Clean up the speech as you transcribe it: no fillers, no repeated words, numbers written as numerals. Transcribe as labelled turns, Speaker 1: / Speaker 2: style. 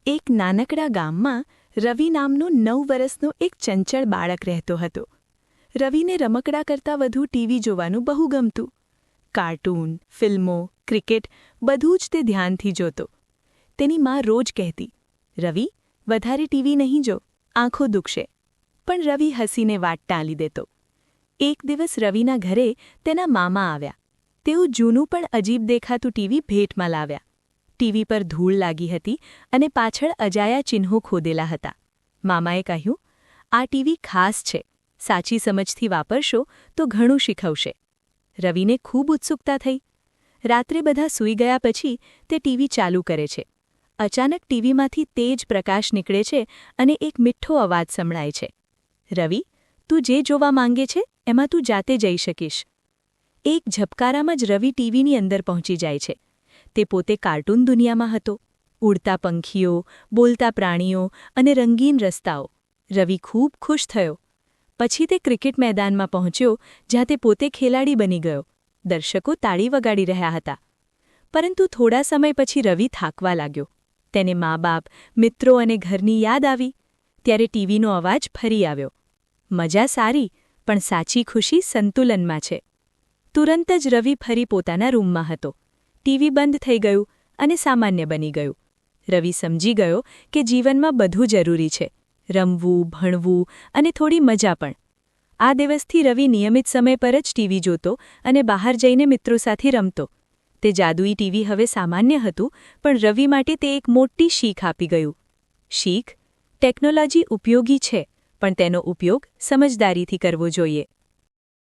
Speaker 1: એક નાનકડા ગામમાં રવિ નામનું 9 વર્ષનું એક ચંચળ બાળક રહેતો હતો. રવિને રમકડા કરતાં વધુ ટીવી જોવાનું બહુ ગમતું. કાર્ટૂન, ફિલ્મો, ક્રિકેટ બધું જ તે ધ્યાનથી જોતો. તેની મા રોજ કહેતી, "રવિ, વધારે ટીવી નહીં જો, આંખો દુખશે." પણ રવિ હસીને વાત ટાળી દેતો. એક દિવસ રવિના ઘરે તેના મામા આવ્યા. તેઓ જૂનું પણ અજીબ દેખાતું ટીવી ભેટમાં લાવ્યા. ટીવી પર ધૂળ લાગી હતી અને પાછળ અજાયા ચિહ્નો ખોદેલા હતા. મામાએ કહ્યું, "આ ટીવી ખાસ છે. સાચી સમજથી વાપરશો તો ઘણું શીખવશે." રવિને ખૂબ ઉત્સુકતા થઈ. રાત્રે બધા સૂઈ ગયા પછી તે ટીવી ચાલુ કરે છે. અચાનક ટીવીમાંથી તેજ પ્રકાશ નીકળે છે અને એક મીઠો અવાજ સંભળાય છે. "રવિ, તું જે જોવા માંગે છે એમાં તું જાતે જઈ શકીશ." એક ઝબકારામાં જ રવિ ટીવીની અંદર પહોંચી જાય છે. તે પોતે કાર્ટૂન દુનિયામાં હતો. ઉડતા પંખીઓ, બોલતા પ્રાણીઓ અને રંગીન રસ્તાઓ. રવિ ખૂબ ખુશ થયો. પછી તે ક્રિકેટ મેદાનમાં પહોંચ્યો, જ્યાં તે પોતે ખેલાડી બની ગયો. દર્શકો તાળી વગાડી રહ્યા હતા. પરંતુ થોડા સમય પછી રવિ થાકવા લાગ્યો. તેને મા-બાપ, મિત્રો અને ઘરની યાદ આવી. ત્યારે ટીવીનો અવાજ ફરી આવ્યો. "મજા સારી, પણ સાચી ખુશી સંતુલનમાં છે." તુરંત જ રવિ ફરી પોતાના રૂમમાં હતો. ટીવી બંધ થઈ ગયું અને સામાન્ય બની ગયું. રવિ સમજી ગયો કે જીવનમાં બધું જરૂરી છે: રમવું, ભણવું અને થોડી મજા પણ. આ દિવસથી રવિ નિયમિત સમય પર જ ટીવી જોતો અને બહાર જઈને મિત્રો સાથે રમતો. તે જાદુઈ ટીવી હવે સામાન્ય હતું, પણ રવિ માટે તે એક મોટી શીખ આપી ગયું. શીખ: ટેકનોલોજી ઉપયોગી છે, પણ તેનો ઉપયોગ સમજદારીથી કરવો જોઈએ.